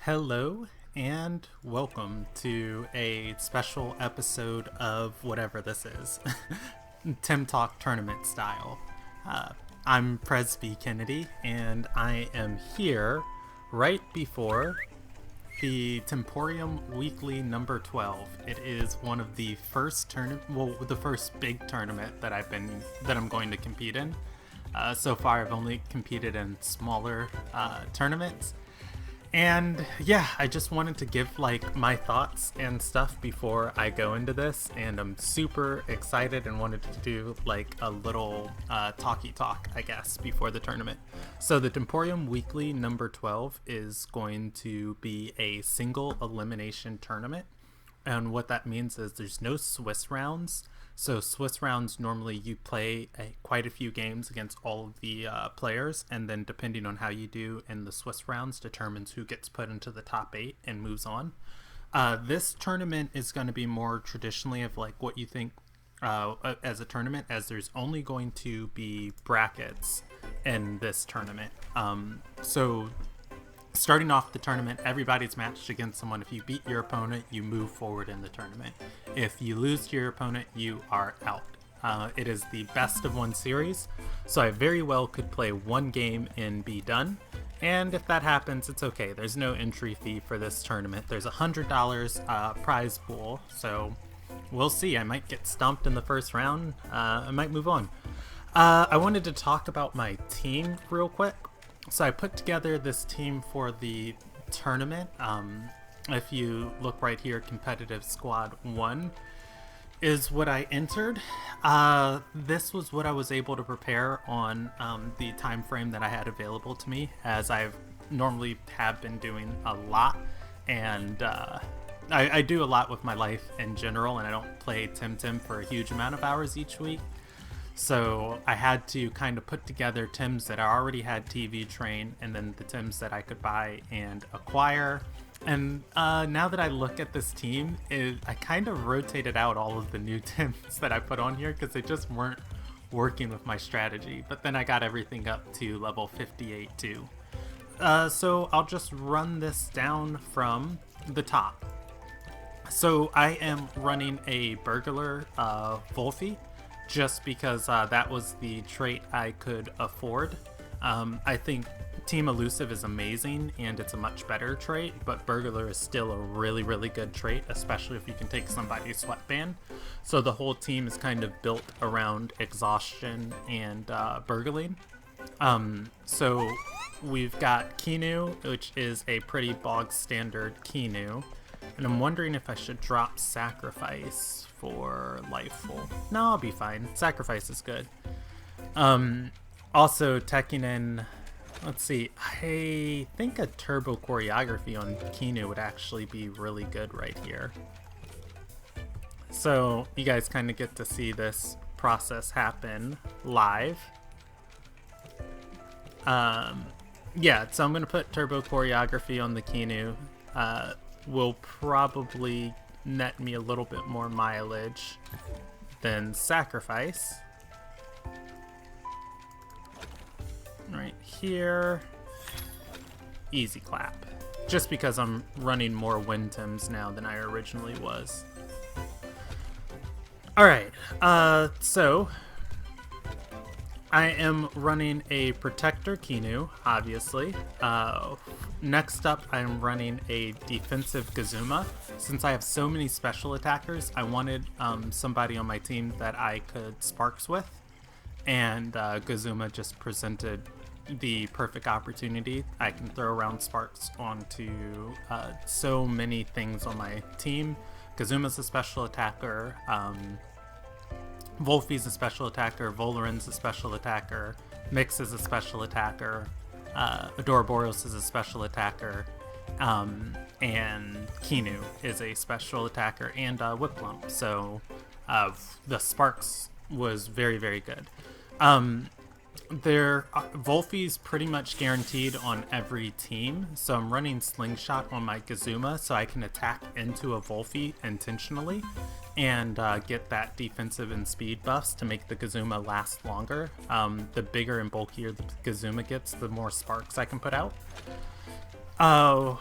Hello and welcome to a special episode of whatever this is, Temtalk tournament style. Uh, I'm PresBKennedy and I am here right before the Temporium Weekly number 12. It is one of the first the first big tournament that I'm going to compete in. So far, I've only competed in smaller tournaments. And yeah, I just wanted to give my thoughts and stuff before I go into this, and I'm super excited and wanted to do a little talky talk, I guess, before the tournament. So the Temporium Weekly number 12 is going to be a single elimination tournament, and what that means is there's no Swiss rounds. So Swiss rounds, normally you play quite a few games against all of the players, and then depending on how you do in the Swiss rounds determines who gets put into the top 8 and moves on. This tournament is going to be more traditionally of what you think as a tournament, as there's only going to be brackets in this tournament. So starting off the tournament, everybody's matched against someone. If you beat your opponent, you move forward in the tournament. If you lose to your opponent, you are out. It is the best of one series, so I very well could play one game and be done. And if that happens, it's okay. There's no entry fee for this tournament. There's $100 prize pool, so we'll see. I might get stumped in the first round. I might move on. I wanted to talk about my team real quick. So I put together this team for the tournament. If you look right here, competitive squad 1 is what I entered. This was what I was able to prepare on the time frame that I had available to me, as I've normally have been doing a lot, and I do a lot with my life in general, and I don't play Tim for a huge amount of hours each week. So I had to kind of put together Tims that I already had TV train, and then the Tims that I could buy and acquire. And now that I look at this team, I kind of rotated out all of the new Tims that I put on here because they just weren't working with my strategy. But then I got everything up to level 58 too. So I'll just run this down from the top. So I am running a Burglar Wolfie, just because that was the trait I could afford. I think Team Elusive is amazing, and it's a much better trait, but Burglar is still a really, really good trait, especially if you can take somebody's sweatband. So the whole team is kind of built around exhaustion and burgling. So we've got Kinu, which is a pretty bog standard Kinu, and I'm wondering if I should drop Sacrifice for Lifeful. No, I'll be fine. Sacrifice is good. Also, teching in, let's see, I think a turbo choreography on Kinu would actually be really good right here. So you guys kind of get to see this process happen live. Yeah, so I'm going to put turbo choreography on the Kinu. Will probably net me a little bit more mileage than Sacrifice. Right here, easy clap, just because I'm running more wind Tims now than I originally was. Alright, so I am running a Protector Kinu, obviously. Next up, I'm running a Defensive Gazuma. Since I have so many special attackers, I wanted somebody on my team that I could Sparks with, and Gazuma just presented the perfect opportunity. I can throw around Sparks onto so many things on my team. Gazuma's a special attacker, Wolfie's a special attacker, Volarin's a special attacker, Mix is a special attacker, Adoraboros is a special attacker, and Kinu is a special attacker, and Whiplump. So the Sparks was very, very good. Wolfie's pretty much guaranteed on every team, so I'm running Slingshot on my Gazuma so I can attack into a Wolfie intentionally and get that defensive and speed buffs to make the Gazuma last longer. The bigger and bulkier the Gazuma gets, the more sparks I can put out. Oh,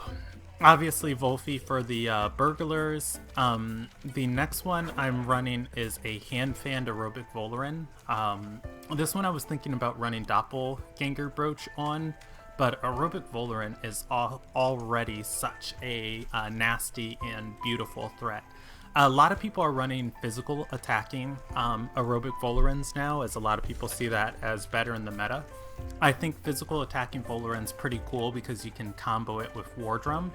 Obviously, Volfi for the burglars. The next one I'm running is a hand-fanned aerobic Volarin. This one I was thinking about running Doppelganger Brooch on, but aerobic Volarin is already such a nasty and beautiful threat. A lot of people are running physical attacking aerobic Volarins now, as a lot of people see that as better in the meta. I think physical attacking Volarin's pretty cool because you can combo it with War Drum.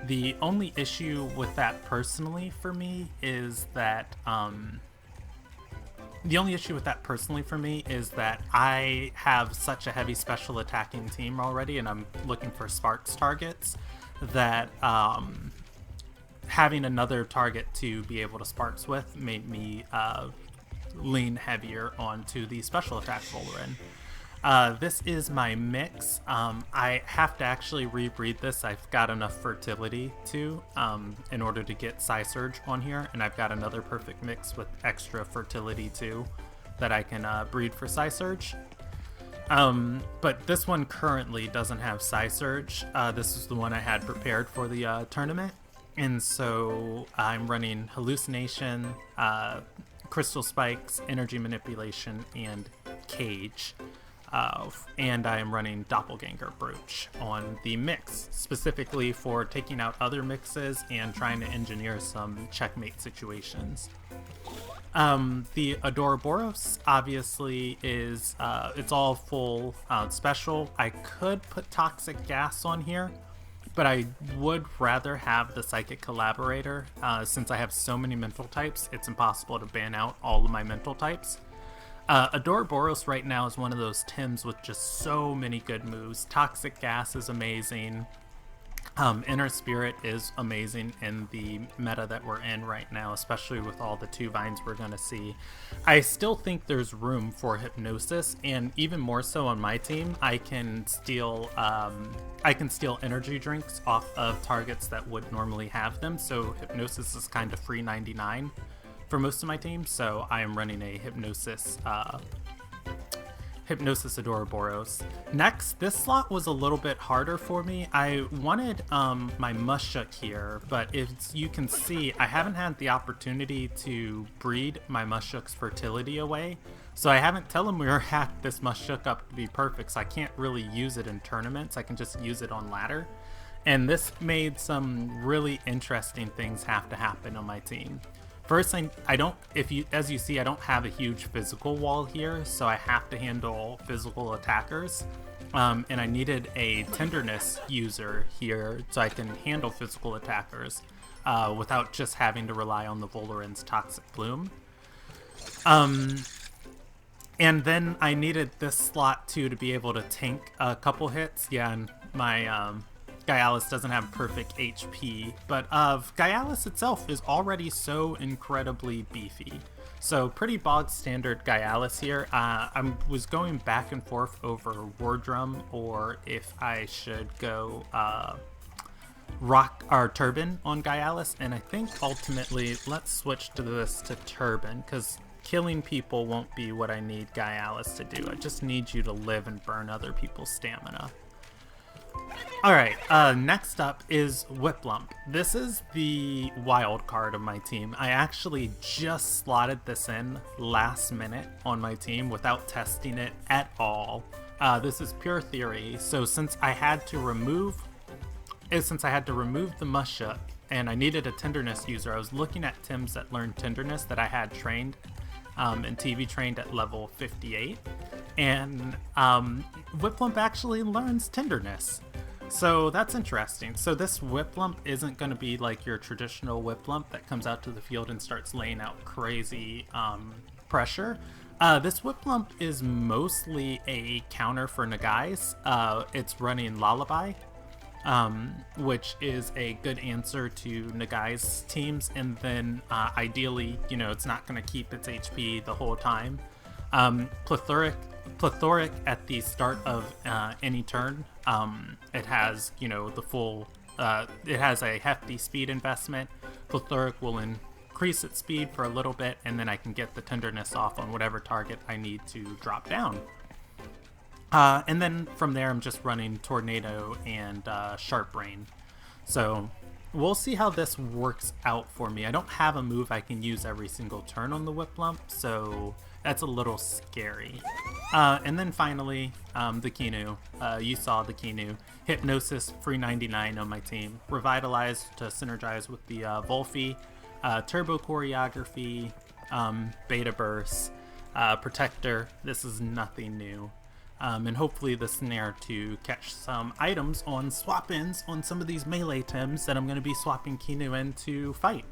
The only issue with that personally for me is that I have such a heavy special attacking team already, and I'm looking for Sparks targets, that having another target to be able to Sparks with made me lean heavier onto the special attack Volarin. This is my mix. I have to actually rebreed this. I've got enough fertility to in order to get Psy Surge on here, and I've got another perfect mix with extra fertility too that I can breed for Psy Surge. But this one currently doesn't have Psy Surge. This is the one I had prepared for the tournament, and so I'm running Hallucination, Crystal Spikes, Energy Manipulation, and Cage. And I am running Doppelganger Brooch on the mix, specifically for taking out other mixes and trying to engineer some checkmate situations. The Adoraboros obviously is, it's all full special. I could put Toxic Gas on here, but I would rather have the Psychic Collaborator. Since I have so many mental types, it's impossible to ban out all of my mental types. Adoraboros right now is one of those Tims with just so many good moves. Toxic Gas is amazing. Inner Spirit is amazing in the meta that we're in right now, especially with all the 2 vines we're going to see. I still think there's room for Hypnosis, and even more so on my team, I can steal energy drinks off of targets that would normally have them, so Hypnosis is kind of free 99 for most of my team, so I am running a Hypnosis Adoraboros. Next, this slot was a little bit harder for me. I wanted my Mushuk here, but as you can see, I haven't had the opportunity to breed my Mushuk's fertility away, so I haven't telomere hacked this Mushuk up to be perfect, so I can't really use it in tournaments. I can just use it on ladder, and this made some really interesting things have to happen on my team. First, as you see, I don't have a huge physical wall here, so I have to handle physical attackers. And I needed a tenderness user here so I can handle physical attackers without just having to rely on the Volarin's Toxic Bloom. And then I needed this slot too to be able to tank a couple hits. Yeah, and my Gyalis doesn't have perfect HP, but Gyalis itself is already so incredibly beefy. So pretty bog standard Gyalis here. I was going back and forth over War Drum or if I should go Rock or Turban on Gyalis, and I think ultimately let's switch to this to Turban, because killing people won't be what I need Gyalis to do. I just need you to live and burn other people's stamina. Alright, next up is Whiplump. This is the wild card of my team. I actually just slotted this in last minute on my team without testing it at all. This is pure theory, so since I had to remove the Mushuk and I needed a Tenderness user, I was looking at Tims that learned Tenderness that I had trained and TV trained at level 58, and Whiplump actually learns Tenderness. So that's interesting. So this Whiplump isn't going to be like your traditional Whiplump that comes out to the field and starts laying out crazy pressure. This Whiplump is mostly a counter for Nagai's. It's running Lullaby, which is a good answer to Nagai's teams, and then ideally, you know, it's not going to keep its HP the whole time. Plethoric at the start of any turn. It has, you know, the full, it has a hefty speed investment. Plethoric will increase its speed for a little bit, and then I can get the Tenderness off on whatever target I need to drop down. And then from there, I'm just running Tornado and Sharp Brain. So we'll see how this works out for me. I don't have a move I can use every single turn on the Whiplump, so that's a little scary. And then finally, the Kinu. You saw the Kinu. Hypnosis, free 99 on my team. Revitalize to synergize with the Volphy. Turbo Choreography, Beta Burst, Protector. This is nothing new. And hopefully the Snare to catch some items on swap-ins on some of these melee Tims that I'm going to be swapping Kinu in to fight.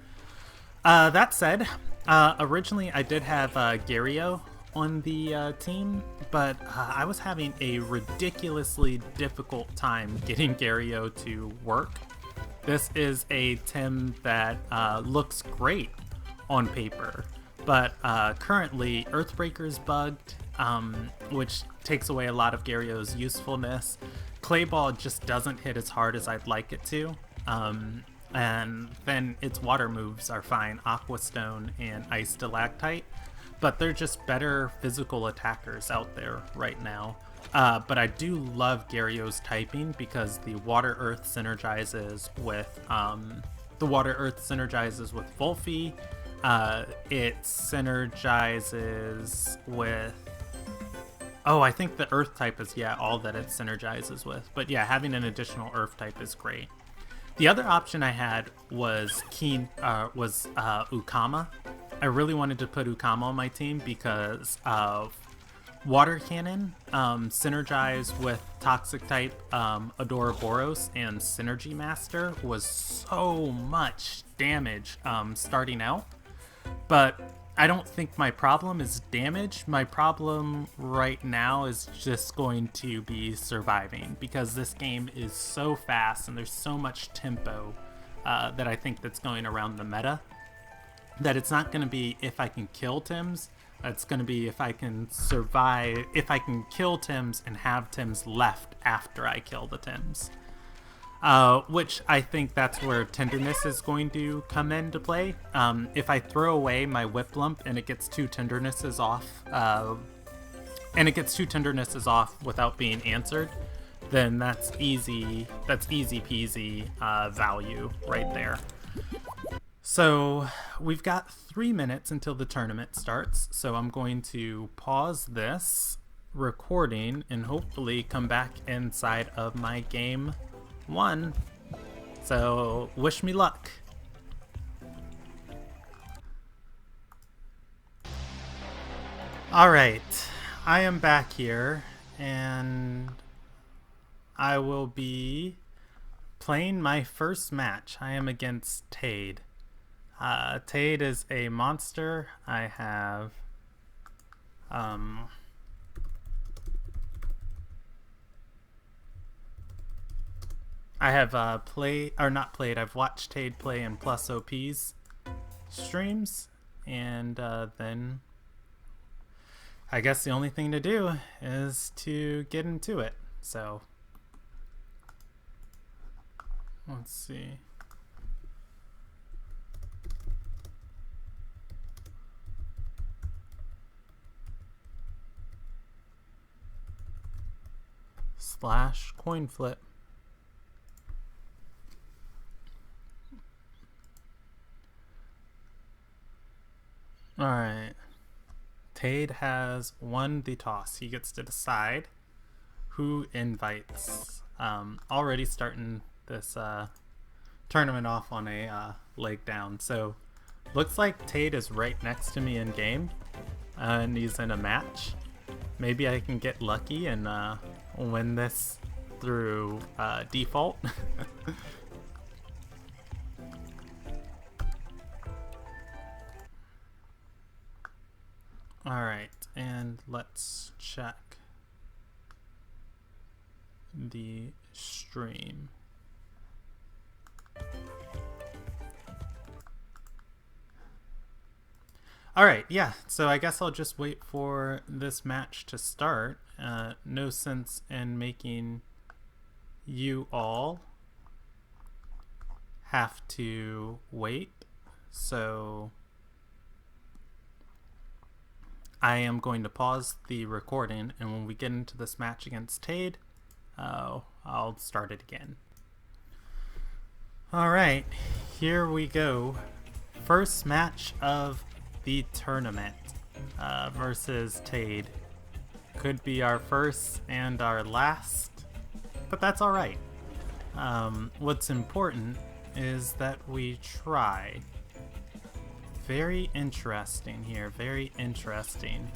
That said, originally I did have Gario on the team, but I was having a ridiculously difficult time getting Gario to work. This is a Tim that looks great on paper, but currently Earthbreaker's bugged, which takes away a lot of Gario's usefulness. Clayball just doesn't hit as hard as I'd like it to, and then its water moves are fine, Aqua Stone and Ice Stalactite, but they're just better physical attackers out there right now. But I do love Gario's typing because the Water Earth synergizes with Volphy. It synergizes with, I think the Earth type is all that it synergizes with. But yeah, having an additional Earth type is great. The other option I had was Ukama. I really wanted to put Ukama on my team because of Water Cannon, synergize with Toxic type Adoraboros, and Synergy Master was so much damage starting out. But I don't think my problem is damage. My problem right now is just going to be surviving, because this game is so fast and there's so much tempo that I think that's going around the meta, that it's not going to be if I can kill Tims. It's going to be if I can survive, if I can kill Tims and have Tims left after I kill the Tims. Which I think that's where Tenderness is going to come into play. If I throw away my Whiplump and it gets 2 Tendernesses off, without being answered, then that's easy peasy value right there. So we've got 3 minutes until the tournament starts, so I'm going to pause this recording and hopefully come back inside of my game 1. So wish me luck. Alright, I am back here and I will be playing my first match. I am against Tade. Tade is a monster. I have I've watched Tade play in Plus OP's streams, and then I guess the only thing to do is to get into it. So let's see. / coin flip. Alright. Tade has won the toss. He gets to decide who invites. Already starting this tournament off on a leg down. So looks like Tade is right next to me in game, and he's in a match. Maybe I can get lucky and win this through default. Alright, and let's check the stream. Alright, yeah, so I guess I'll just wait for this match to start. No sense in making you all have to wait, so I am going to pause the recording, and when we get into this match against Tade, I'll start it again. Alright, here we go. First match of the tournament versus Tade. Could be our first and our last, but that's alright. What's important is that we try. Very interesting here, very interesting.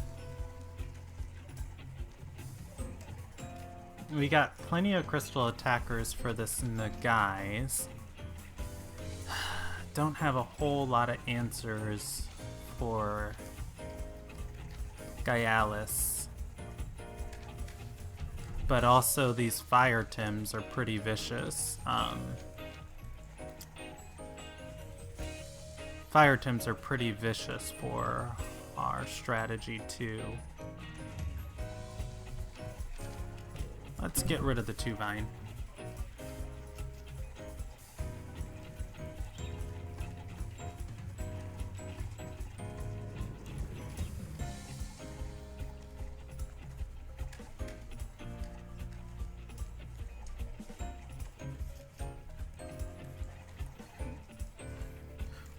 We got plenty of crystal attackers for this Nagai's. Don't have a whole lot of answers for Gaialis. But also these fire Tims are pretty vicious. Fire Tims are pretty vicious for our strategy too. Let's get rid of the 2-Vine.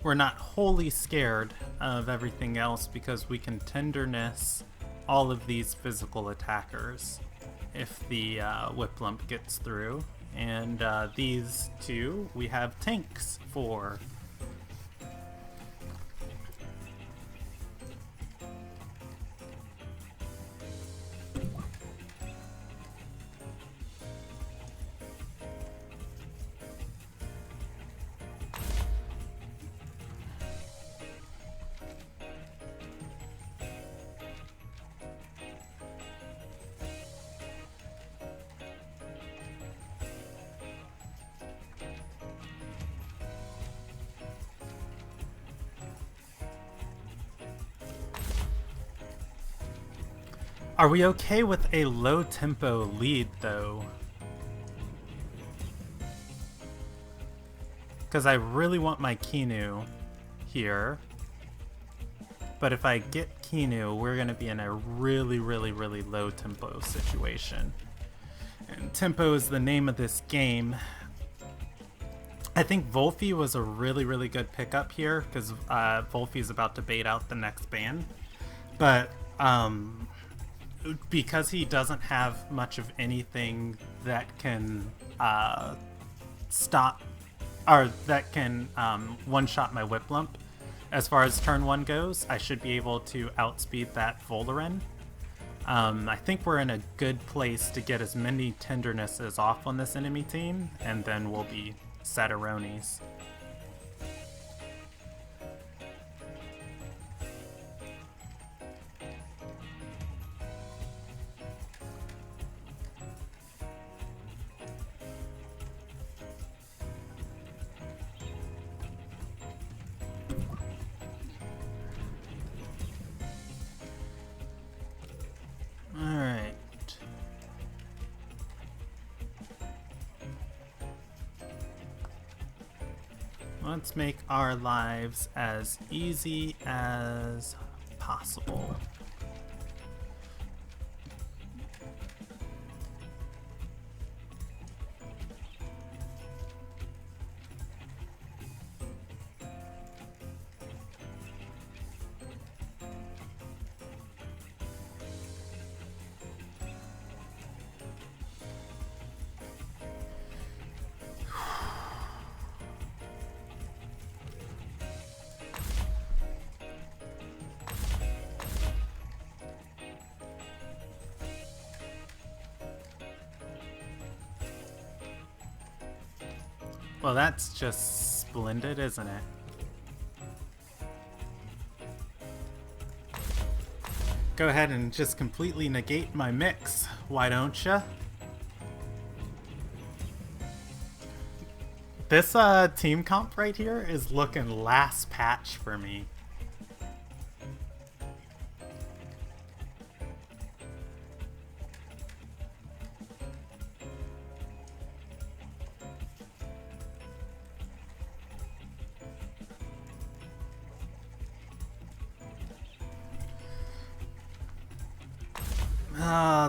We're not wholly scared of everything else because we can tenderness all of these physical attackers if the Whip Lump gets through. And these two we have tanks for. Are we okay with a low tempo lead though? Because I really want my Kinu here. But if I get Kinu, we're going to be in a really low tempo situation. And tempo is the name of this game. I think Volfi was a really good pickup here because Volfi is about to bait out the next ban. But because he doesn't have much of anything that can stop, or that can one-shot my Whip Lump, as far as turn 1 goes, I should be able to outspeed that Volarin. I think we're in a good place to get as many tendernesses off on this enemy team, and then we'll be Sataronis. Let's make our lives as easy as possible. Well, that's just splendid, isn't it? Go ahead and just completely negate my mix, why don't ya? This team comp right here is looking last patch for me.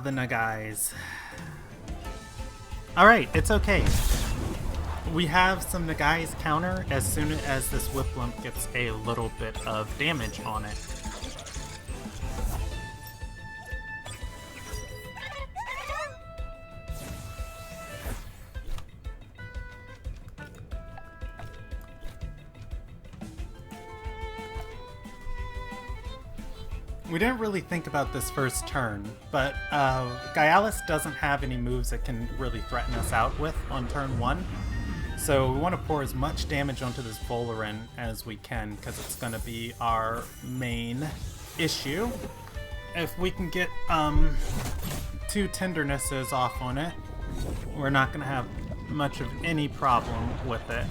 The Nagai's. Alright, it's okay. we have some Nagai's counter as soon as this Whiplump gets a little bit of damage on it. We didn't really think about this first turn, but Gaialis doesn't have any moves that can really threaten us out with on turn 1. So we want to pour as much damage onto this Volarin as we can, because it's going to be our main issue. If we can get 2 Tendernesses off on it, we're not going to have much of any problem with it.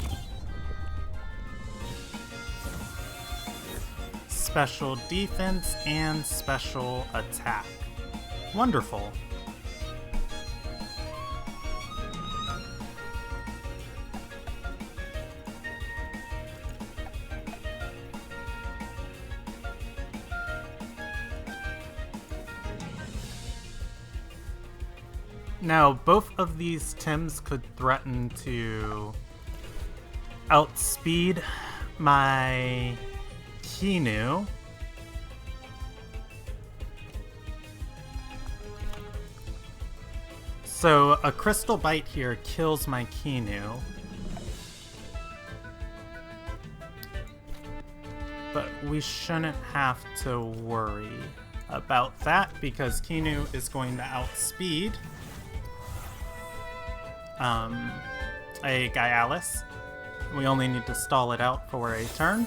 Special defense and special attack. Wonderful. Now, both of these Tims could threaten to outspeed my Kinu. So a Crystal Bite here kills my Kinu. But we shouldn't have to worry about that because Kinu is going to outspeed a Gaialis. We only need to stall it out for a turn.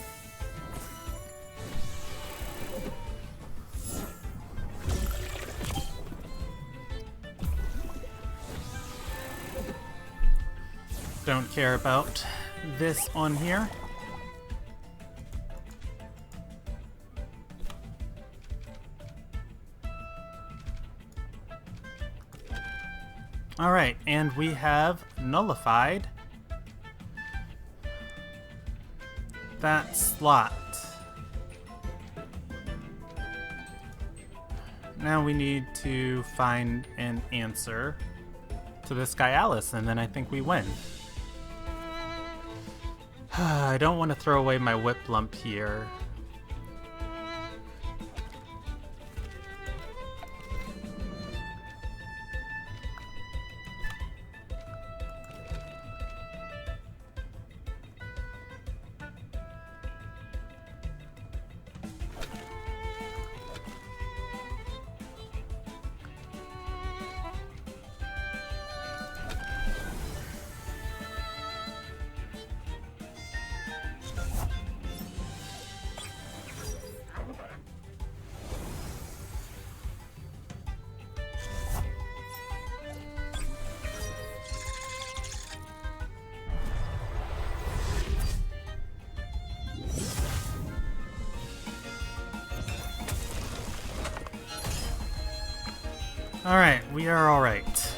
Don't care about this on here. Alright, and we have nullified that slot. Now we need to find an answer to this Gaialis, and then I think we win. I don't want to throw away my Whiplump here. Alright, we are alright.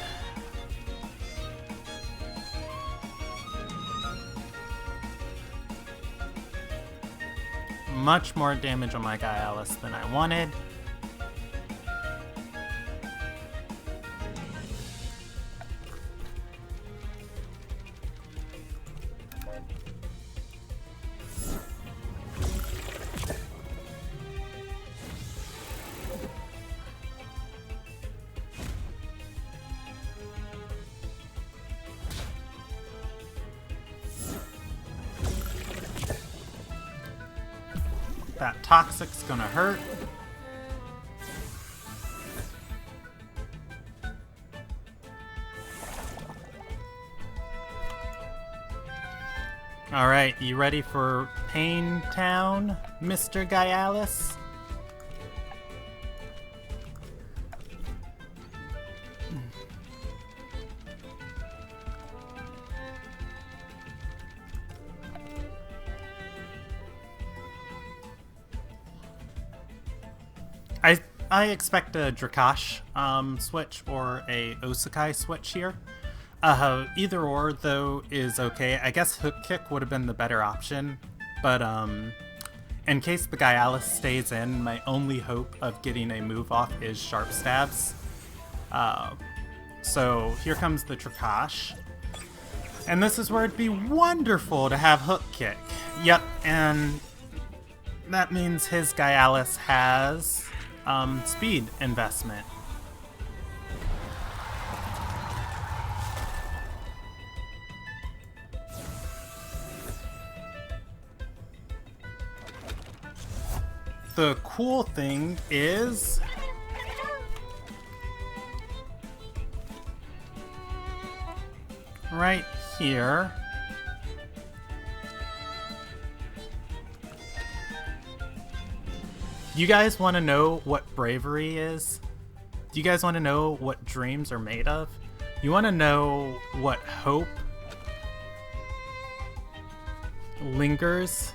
Much more damage on my Gaialis than I wanted. That Toxic's gonna hurt. Alright, you ready for Pain Town, Mr. Gaialis? I expect a Drakash switch or a Osakai switch here. Either or, though, is okay. I guess Hook Kick would have been the better option, but in case the Gaialis stays in, my only hope of getting a move off is Sharp Stabs. So here comes the Drakash. And this is where it'd be wonderful to have Hook Kick. Yep, and that means his Gyalis has speed investment. The cool thing is right here, you guys want to know what bravery is? Do you guys want to know what dreams are made of? You want to know what hope lingers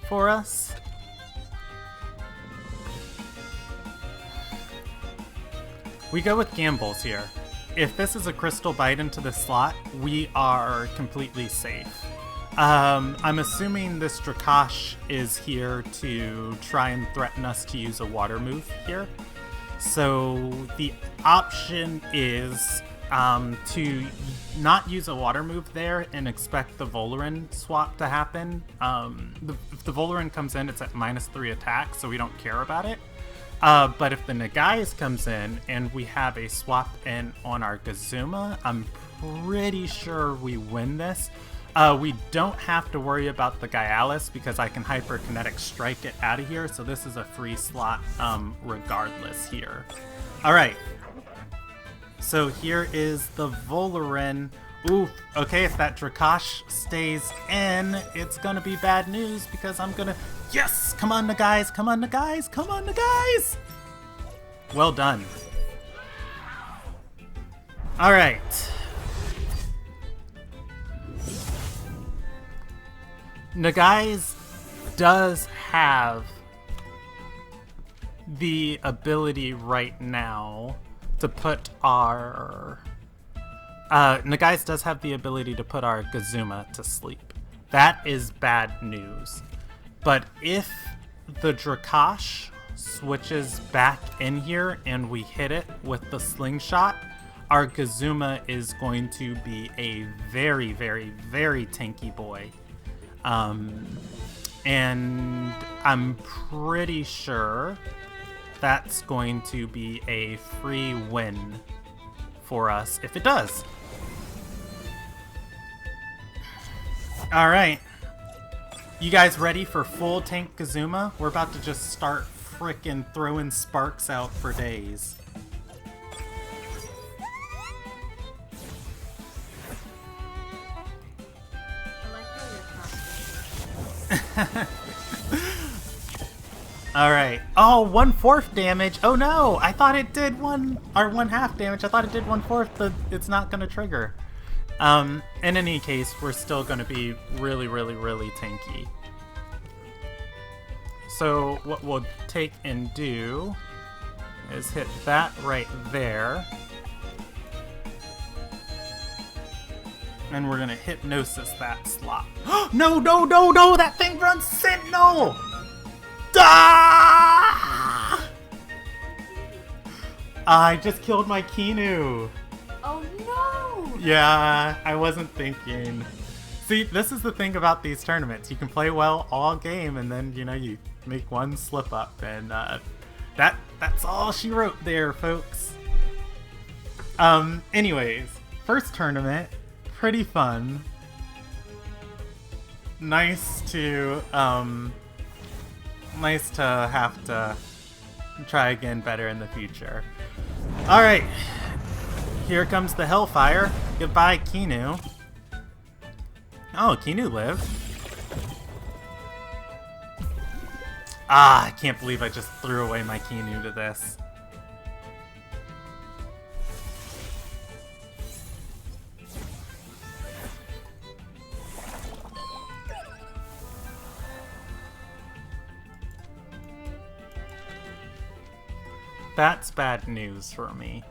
for us? We go with gambles here. If this is a crystal bite into the slot, we are completely safe. I'm assuming this Drakash is here to try and threaten us to use a water move here. So the option is to not use a water move there and expect the Voloran swap to happen. If the Voloran comes in, it's at -3 attack, so we don't care about it. But if the Nagais comes in and we have a swap in on our Gazuma, I'm pretty sure we win this. We don't have to worry about the Gyalis because I can Hyperkinetic Strike it out of here, so this is a free slot regardless here. Alright, so here is the Voloran. Ooh, okay, if that Drakash stays in, it's gonna be bad news because I'm gonna... Yes! Come on, the guys! Come on, the guys! Come on, the guys! Well done. Alright. Nagai's does have the ability right now to put our... Nagai's does have the ability to put our Gazuma to sleep. That is bad news. But if the Drakash switches back in here and we hit it with the slingshot, our Gazuma is going to be a very, very, very tanky boy. And I'm pretty sure that's going to be a free win for us if it does. Alright. You guys ready for full tank Gazuma? We're about to just start frickin' throwing sparks out for days. Alright. Oh, 1/4 damage. Oh no! I thought it did 1/2 damage. I thought it did 1/4, but it's not gonna trigger. In any case, we're still gonna be really, really, really tanky. So what we'll take and do is hit that right there. And we're gonna hypnosis that slot. No, no, no, no! That thing runs Sentinel! Ah! I just killed my Kinu. Oh no! Yeah, I wasn't thinking. See, this is the thing about these tournaments. You can play well all game, and then, you know, you make one slip up, and that's all she wrote there, folks. Anyways, first tournament, pretty fun. Nice to have to try again better in the future. Alright, here comes the Hellfire. Goodbye, Kinu. Oh, Kinu lived. Ah, I can't believe I just threw away my Kinu to this. That's bad news for me.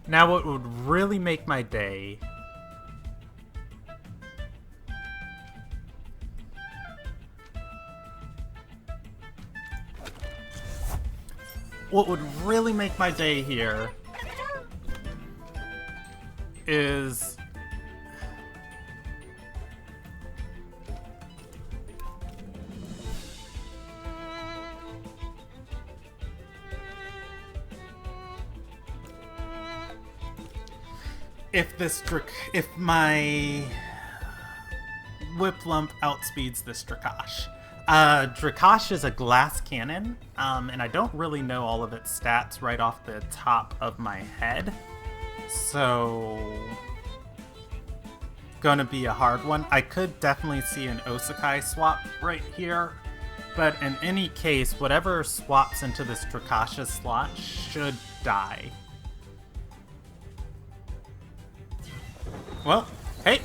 Now what would really make my day here is... if my Whiplump outspeeds this Drakash. Drakash is a glass cannon, and I don't really know all of its stats right off the top of my head. So, gonna be a hard one. I could definitely see an Osakai swap right here, but in any case, whatever swaps into this Drakash's slot should die. Well, hey!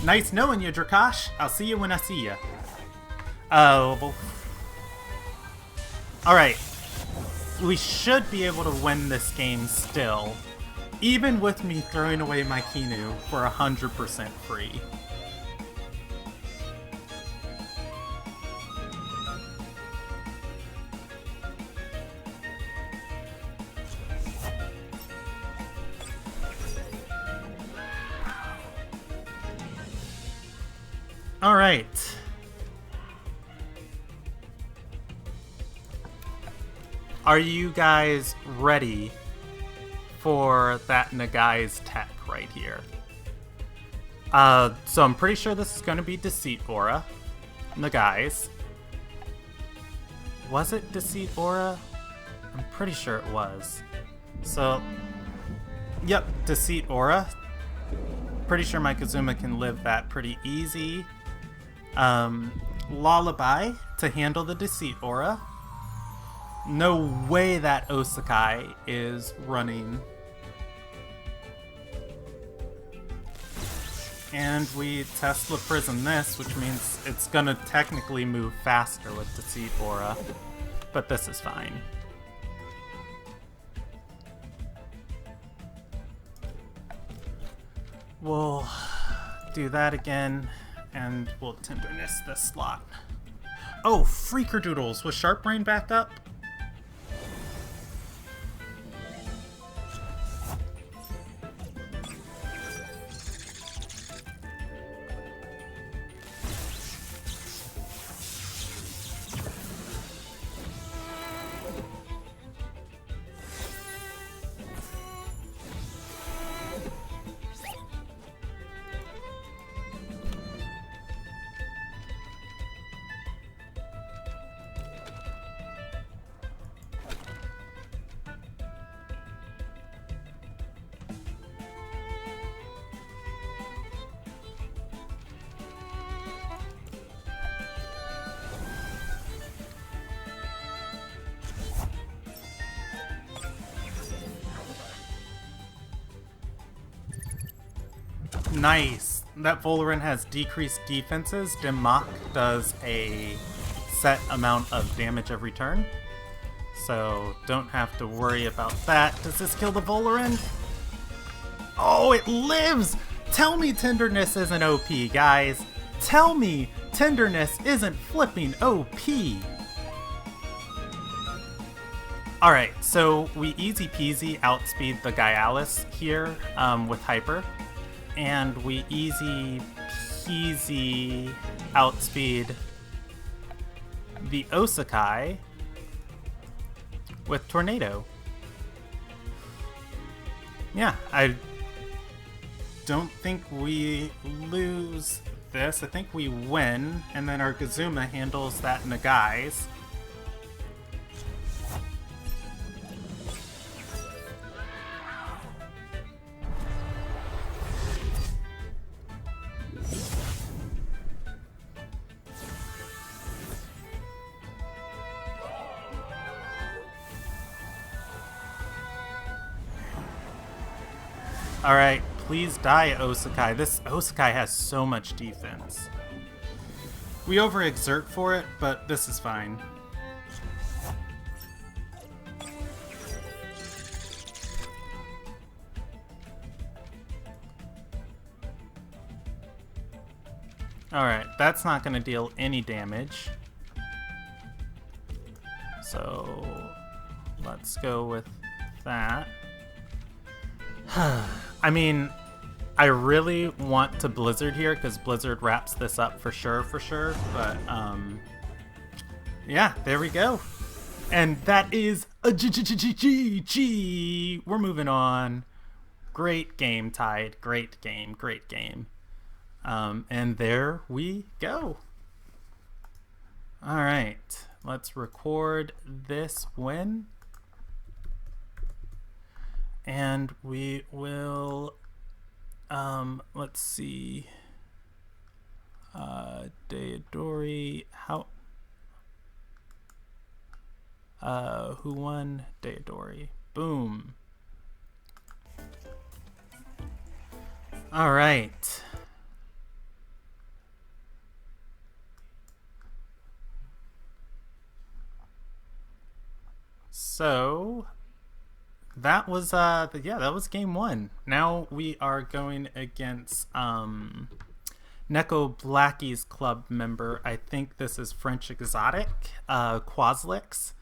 Nice knowing you, Drakash. I'll see you when I see you. Oh. Alright. We should be able to win this game still, even with me throwing away my Kinu for 100% free. Alright. Are you guys ready for that Nagai's tech right here? So I'm pretty sure this is going to be Deceit Aura. Nagai's. Was it Deceit Aura? I'm pretty sure it was. So, yep, Deceit Aura. Pretty sure my Kazuma can live that pretty easy. Lullaby to handle the Deceit Aura. No way that Osakai is running. And we Tesla Prism this, which means it's gonna technically move faster with Deceit Aura. But this is fine. We'll do that again, and we'll Tenderness this slot. Oh, Freakerdoodles! Was Sharp Brain back up? Nice. That Volarin has decreased defenses. Dimmock does a set amount of damage every turn. So don't have to worry about that. Does this kill the Volarin? Oh, it lives! Tell me Tenderness isn't OP, guys. Tell me Tenderness isn't flipping OP. Alright, so we easy peasy outspeed the Gaialis here with Hyper. And we easy peasy outspeed the Osakai with Tornado. Yeah, I don't think we lose this. I think we win, and then our Kazuma handles that Nagai's. Alright, please die, Osakai. This Osakai has so much defense. We overexert for it, but this is fine. Alright, that's not going to deal any damage. So, let's go with that. I mean, I really want to Blizzard here because Blizzard wraps this up for sure. But, yeah, there we go. And that is a GG. We're moving on. Great game, Tide. Great game. And there we go. All right. Let's record this win. And we will, let's see. Deodori, who won? Deodori. Boom. All right. So that was that was game 1. Now we are going against Neko Blackie's club member. I think this is French Exotic. Quaslix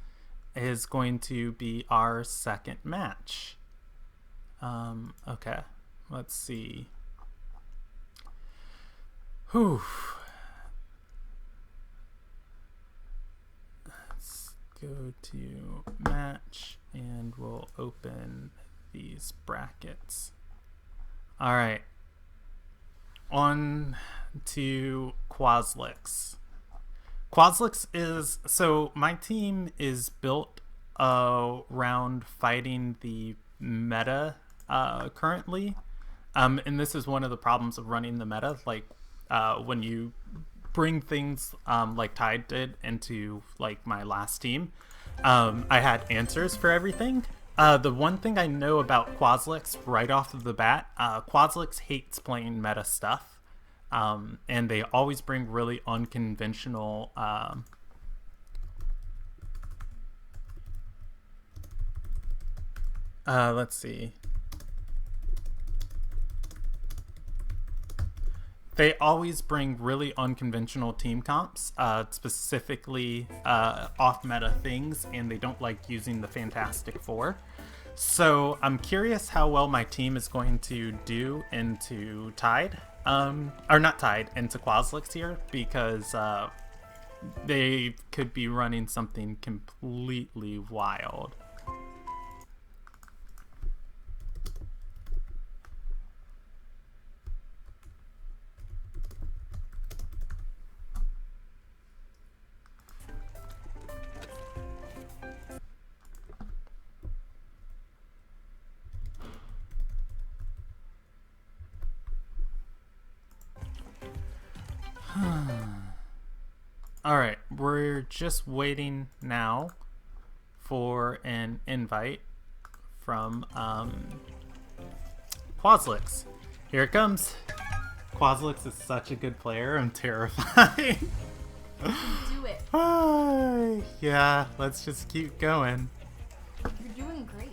is going to be our second match. Okay, let's see. Whew. Let's go to match and we'll open these brackets. All right. On to Quaslix. Quaslix is, so my team is built around fighting the meta currently. And this is one of the problems of running the meta. Like, when you bring things like Tide did into like my last team, I had answers for everything. The one thing I know about Quaslix right off of the bat, Quaslix hates playing meta stuff, and they always bring really unconventional let's see. They always bring really unconventional team comps, specifically off-meta things, and they don't like using the Fantastic Four. So I'm curious how well my team is going to do into Tide, or not Tide, into Quaslix here, because they could be running something completely wild. Alright, we're just waiting now for an invite from Quaslix. Here it comes. Quaslix is such a good player, I'm terrified. You do it. Yeah, let's just keep going. You're doing great.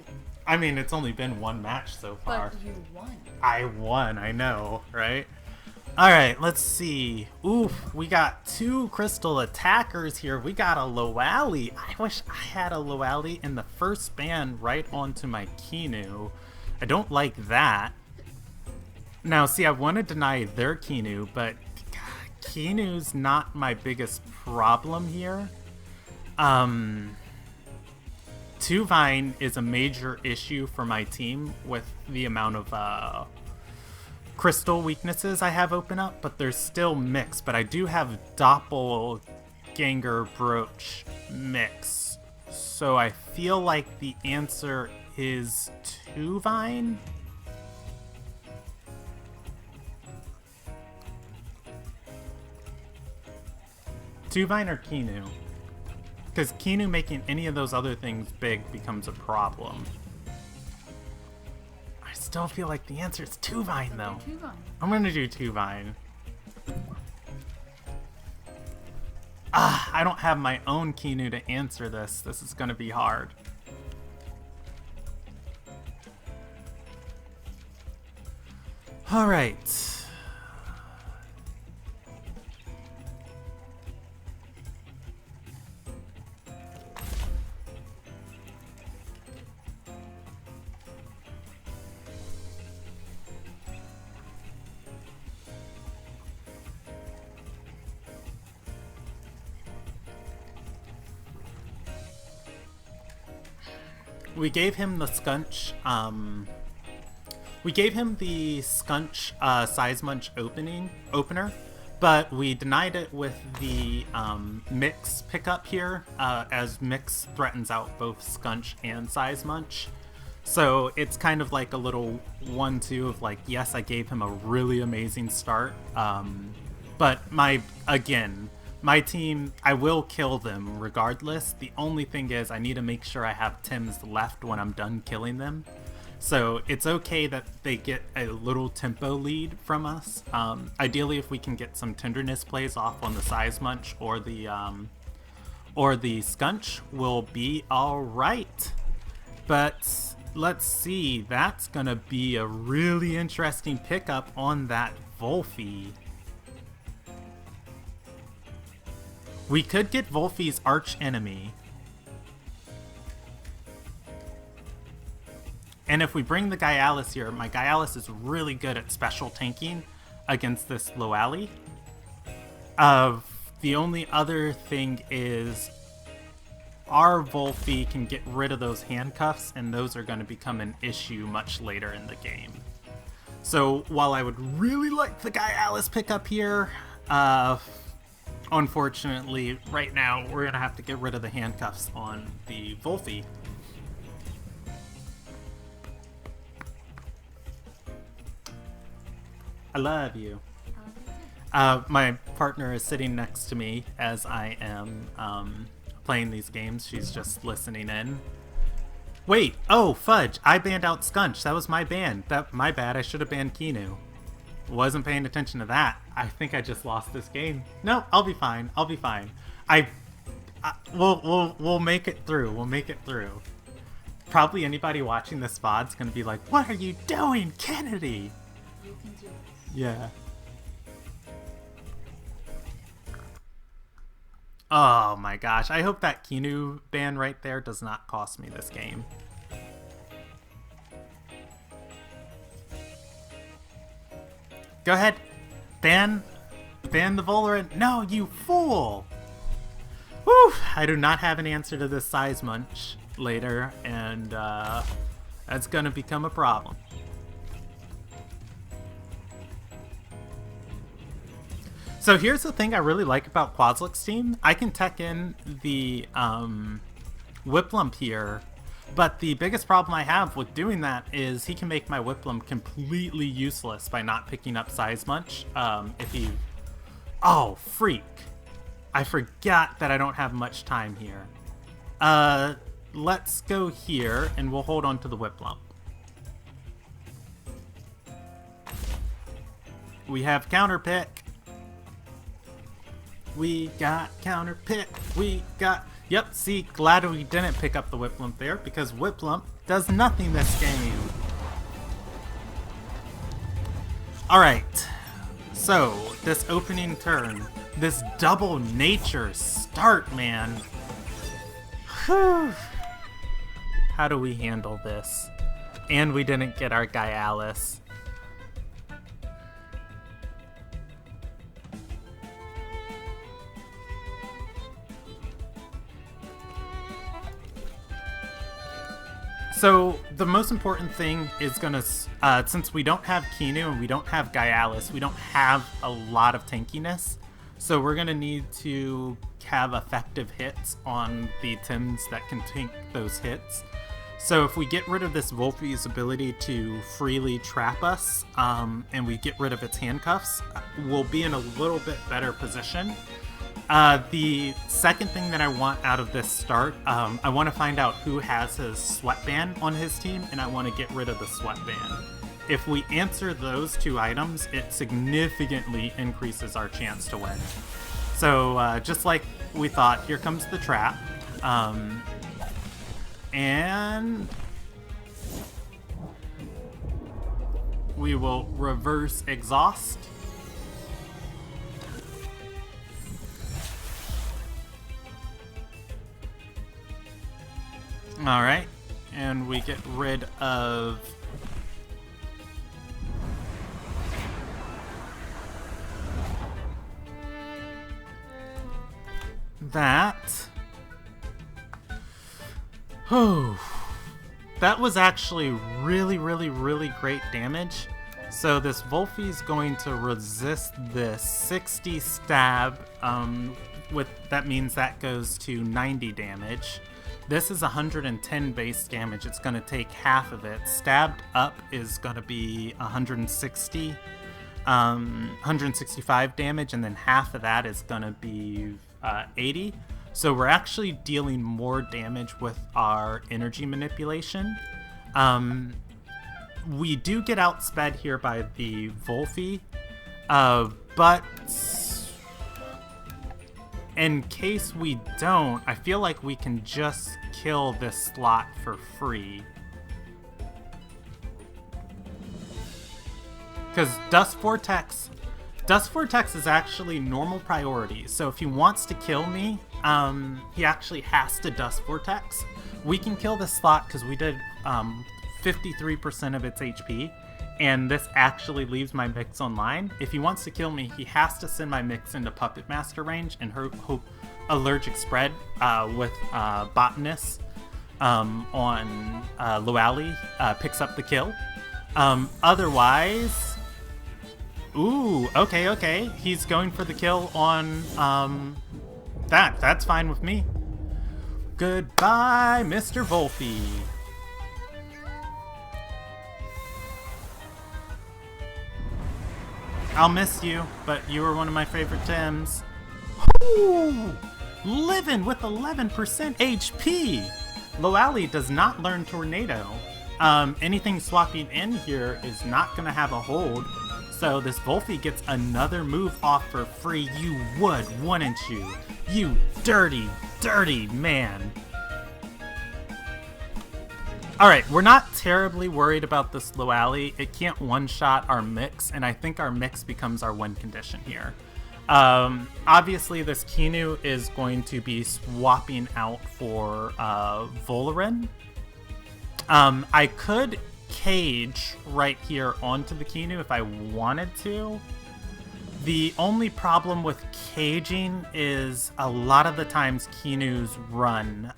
I mean, it's only been one match so far. But you won. I won, I know, right? Alright, let's see. Oof, we got 2 crystal attackers here. We got a Loali. I wish I had a Loali in the first ban right onto my Kinu. I don't like that. Now, see, I want to deny their Kinu, but God, Kinu's not my biggest problem here. Two-Vine is a major issue for my team with the amount of crystal weaknesses I have open up, but they're still mixed. But I do have Doppelganger Brooch mix, so I feel like the answer is Two-Vine. Two-Vine or Kinu? Because Kinu making any of those other things big becomes a problem. I still feel like the answer is Two-Vine, though. Two-Vine. I'm gonna do Two-Vine. I don't have my own Kinu to answer this. This is gonna be hard. Alright. we gave him the Skunch, Size Munch opener, but we denied it with the Mix pickup here, as Mix threatens out both Skunch and Size Munch. So it's kind of like a little 1-2 of like, yes, I gave him a really amazing start, but my team, I will kill them regardless. The only thing is I need to make sure I have Tims left when I'm done killing them. So it's okay that they get a little tempo lead from us. Ideally, if we can get some tenderness plays off on the Size Munch or the Skunch, we'll be all right. But let's see, that's gonna be a really interesting pickup on that Wolfie. We could get Wolfie's arch enemy. And if we bring the Gaialis here, my Gaialis is really good at special tanking against this Loali. The only other thing is our Wolfie can get rid of those handcuffs, and those are going to become an issue much later in the game. So while I would really like the Gaialis pickup here, unfortunately, right now, we're going to have to get rid of the handcuffs on the Wolfie. I love you. My partner is sitting next to me as I am playing these games. She's just listening in. Wait, oh, fudge. I banned out Skunch. That was my ban. My bad. I should have banned Kinu. Wasn't paying attention to that. I think I just lost this game. No, I'll be fine. I'll be fine. We'll make it through. We'll make it through. Probably anybody watching this VOD's gonna be like, "What are you doing, Kennedy?" You can do it. Yeah. Oh my gosh. I hope that Kinu ban right there does not cost me this game. Go ahead. Ban the Volarant. No, you fool! Whew! I do not have an answer to this Size Munch later, and that's gonna become a problem. So here's the thing I really like about Quaslick's team. I can tech in the Whiplump here, but the biggest problem I have with doing that is he can make my Whiplump completely useless by not picking up Size Munch. If he... Oh, freak. I forgot that I don't have much time here. Let's go here, and we'll hold on to the Whiplump. We have counter pick. We got counter pick. We got... Yep, see, glad we didn't pick up the Whiplump there, because Whiplump does nothing this game. Alright, so this opening turn, this double nature start, man. Whew. How do we handle this? And we didn't get our Gaialis. So the most important thing is gonna, since we don't have Kinu and we don't have Gaialis, we don't have a lot of tankiness. So we're gonna need to have effective hits on the Tims that can tank those hits. So if we get rid of this Wolfie's ability to freely trap us, and we get rid of its handcuffs, we'll be in a little bit better position. The second thing that I want out of this start, I want to find out who has his sweatband on his team, and I want to get rid of the sweatband. If we answer those two items, it significantly increases our chance to win. So, just like we thought, here comes the trap. And we will reverse exhaust. Alright, and we get rid of that. Oh, that was actually really, really, really great damage. So this Wolfie's going to resist this 60 stab. That means that goes to 90 damage. This is 110 base damage. It's going to take half of it. Stabbed up is going to be 165 damage, and then half of that is going to be 80. So we're actually dealing more damage with our energy manipulation. We do get outsped here by the Wolfie, but in case we don't, I feel like we can just kill this slot for free. Because Dust Vortex is actually normal priority. So if he wants to kill me, he actually has to Dust Vortex. We can kill this slot because we did 53% of its HP. And this actually leaves my mix online. If he wants to kill me, he has to send my mix into Puppet Master range and hope Allergic Spread with Botanist on Luali picks up the kill. Otherwise, ooh, okay. He's going for the kill on that's fine with me. Goodbye, Mr. Wolfie. I'll miss you, but you were one of my favorite Tims. Ooh, living with 11% HP. Loali does not learn Tornado. Anything swapping in here is not gonna have a hold. So this Wolfie gets another move off for free. You would, wouldn't you? You dirty, dirty man. Alright, we're not terribly worried about this Loali. It can't one-shot our mix, and I think our mix becomes our win condition here. Obviously, this Kinu is going to be swapping out for Volarin. I could cage right here onto the Kinu if I wanted to. The only problem with caging is a lot of the times Kinus run...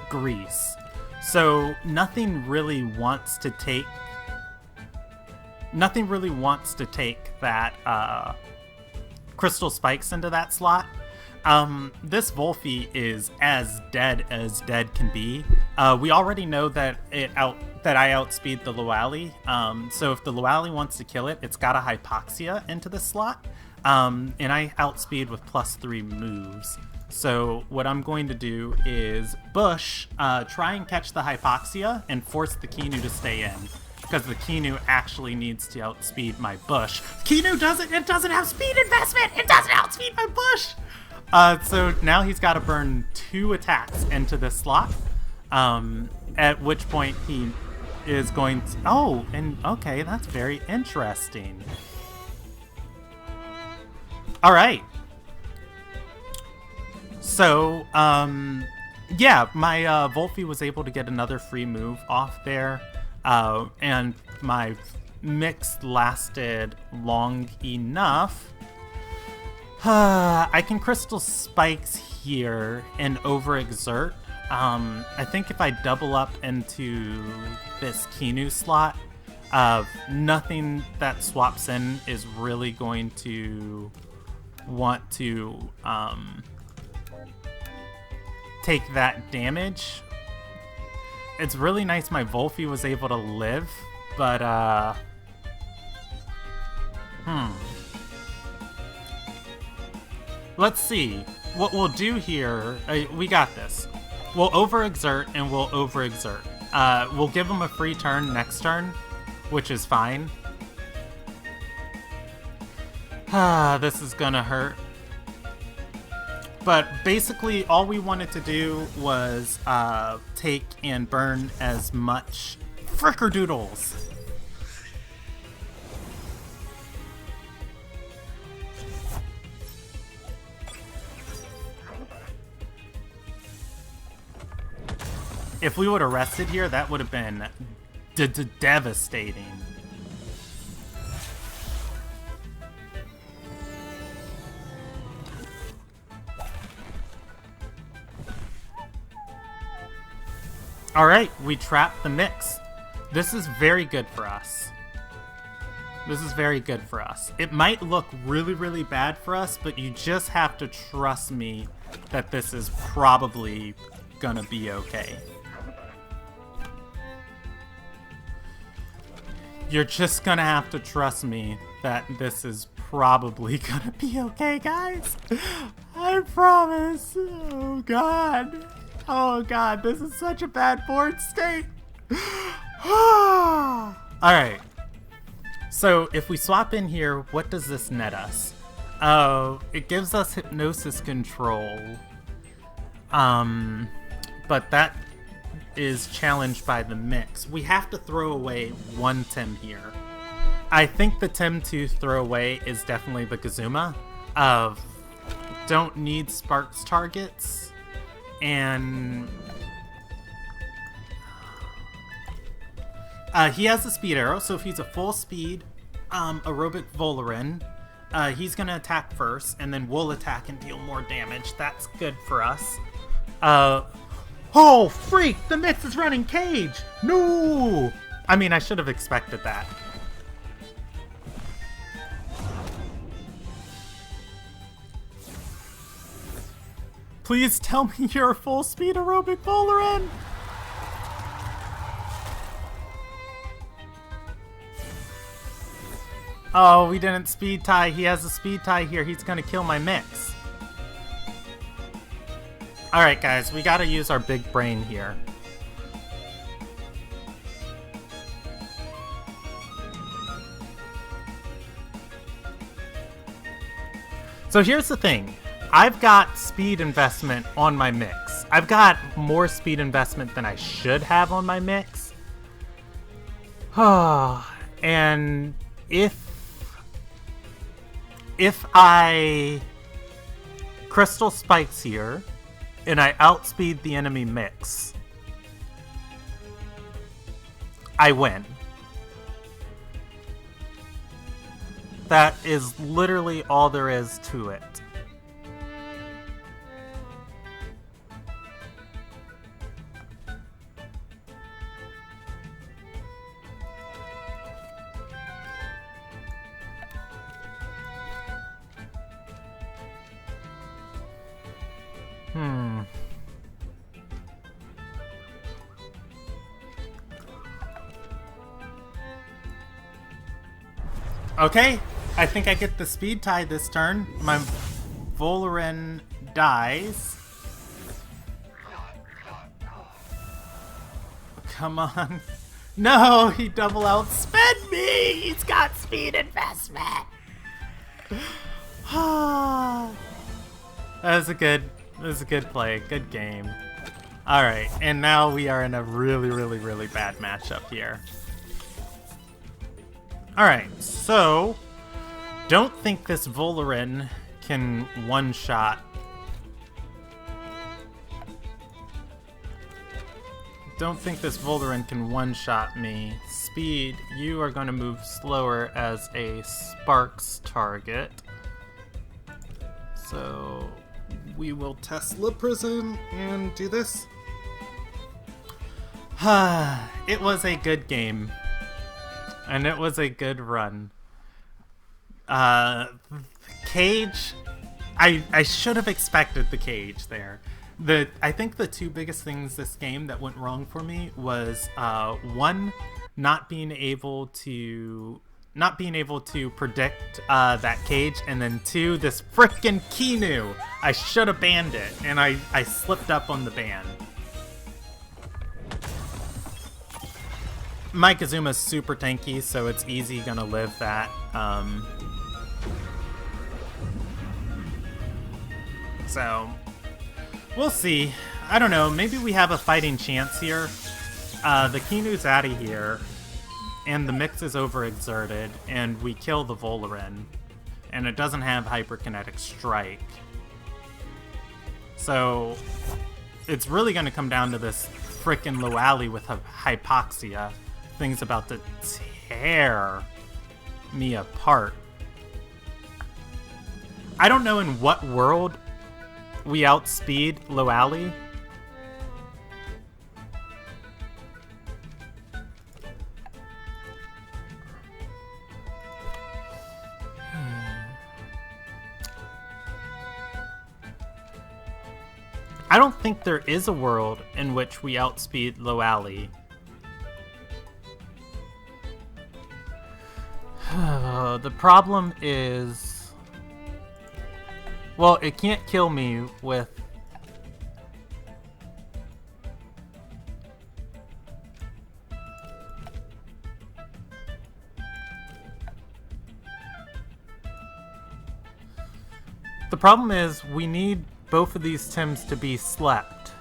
grease. So nothing really wants to take that crystal spikes into that slot. This Wolfie is as dead can be. We already know that I outspeed the Loali. So if the Loali wants to kill it, it's got a Hypoxia into the slot. And I outspeed with +3 moves. So what I'm going to do is Bush, try and catch the Hypoxia and force the Kinu to stay in. Because the Kinu actually needs to outspeed my Bush. Kinu doesn't have speed investment! It doesn't outspeed my Bush! So now he's got to burn 2 attacks into this slot. At which point he is going to... Oh, and okay, that's very interesting. Alright. So, yeah, my Wolfie was able to get another free move off there. And my mix lasted long enough. I can Crystal Spikes here and overexert. I think if I double up into this Kinu slot, nothing that swaps in is really going to want to take that damage. It's really nice my Wolfie was able to live, but let's see. What we'll do here, we got this. We'll overexert and we'll overexert. We'll give him a free turn next turn, which is fine. This is gonna hurt. But basically, all we wanted to do was take and burn as much frickerdoodles. If we would have rested here, that would have been devastating. Alright, we trapped the mix. This is very good for us. This is very good for us. It might look really, really bad for us, but you just have to trust me that this is probably gonna be okay. You're just gonna have to trust me that this is probably gonna be okay, guys. I promise. Oh god. Oh god, this is such a bad board state. Alright. So if we swap in here, what does this net us? Oh, it gives us hypnosis control. But that is challenged by the mix. We have to throw away one Tim here. I think the Tim to throw away is definitely the Kazuma. Don't need Sparks targets. And he has a speed arrow, so if he's a full speed aerobic Volarin, he's gonna attack first, and then we'll attack and deal more damage. That's good for us. Oh, freak! The mix is running Cage! No! I mean, I should have expected that. Please tell me you're a full speed aerobic Volarin! Oh, we didn't speed tie. He has a speed tie here. He's gonna kill my mix. Alright guys, we gotta use our big brain here. So here's the thing. I've got speed investment on my mix. I've got more speed investment than I should have on my mix. And if I Crystal Spikes here, and I outspeed the enemy mix, I win. That is literally all there is to it. Okay, I think I get the speed tie this turn. My Volarin dies. Come on. No, he double outsped me! He's got speed investment! That was a good play, good game. Alright, and now we are in a really, really, really bad matchup here. Alright, so don't think this Volarin can one-shot. Don't think this Volarin can one-shot me. Speed, you are going to move slower as a Sparks target. So we will Tesla Prison and do this. It was a good game. And it was a good run. Cage, I should have expected the Cage there. I think the two biggest things this game that went wrong for me was one, not being able to predict that Cage, and then two, this frickin' Kinu. I should have banned it, and I slipped up on the ban. My Kazuma's super tanky, so it's easy gonna live that. So we'll see. I don't know, maybe we have a fighting chance here. The Kinu's out of here, and the mix is overexerted, and we kill the Volarin, and it doesn't have Hyperkinetic Strike. So it's really gonna come down to this frickin' Loali with Hypoxia. Thing's about to tear me apart. I don't know in what world we outspeed Loali. I don't think there is a world in which we outspeed Loali. The problem is... well, it can't kill me with... the problem is we need both of these Tims to be slept.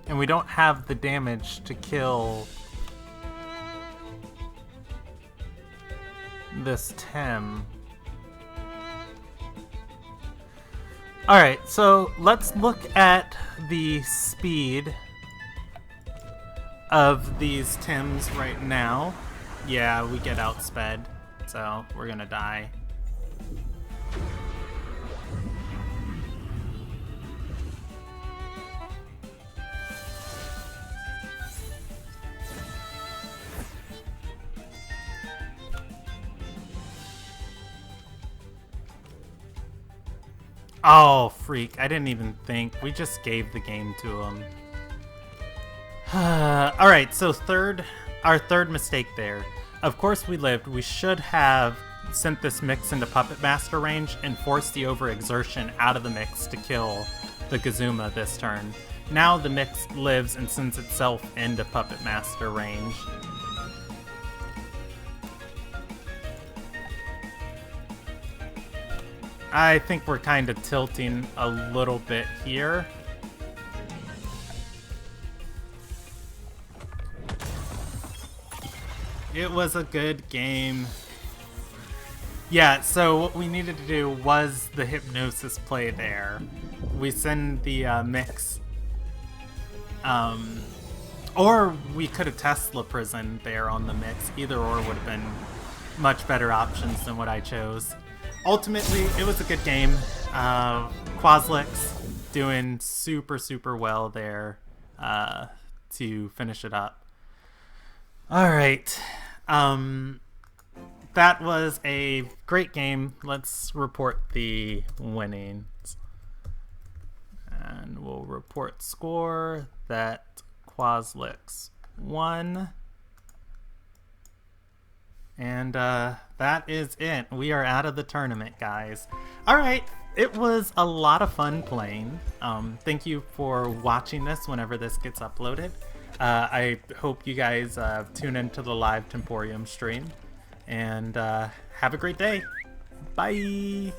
And we don't have the damage to kill this Tim. Alright, so let's look at the speed of these Tims right now. Yeah, we get outsped, so we're gonna die. Oh, freak. I didn't even think. We just gave the game to him. Alright, so our third mistake there. Of course we lived. We should have sent this mix into Puppet Master range and forced the overexertion out of the mix to kill the Gazuma this turn. Now the mix lives and sends itself into Puppet Master range. I think we're kind of tilting a little bit here. It was a good game. Yeah, so what we needed to do was the hypnosis play there. We send the mix. Or we could have Tesla Prison there on the mix. Either or would have been much better options than what I chose. Ultimately, it was a good game. Quaslix doing super, super well there to finish it up. Alright. That was a great game. Let's report the winnings. And we'll report score that Quaslix won. And that is it. We are out of the tournament, guys. Alright, it was a lot of fun playing. Thank you for watching this whenever this gets uploaded. I hope you guys tune into the live Temporium stream. And have a great day. Bye!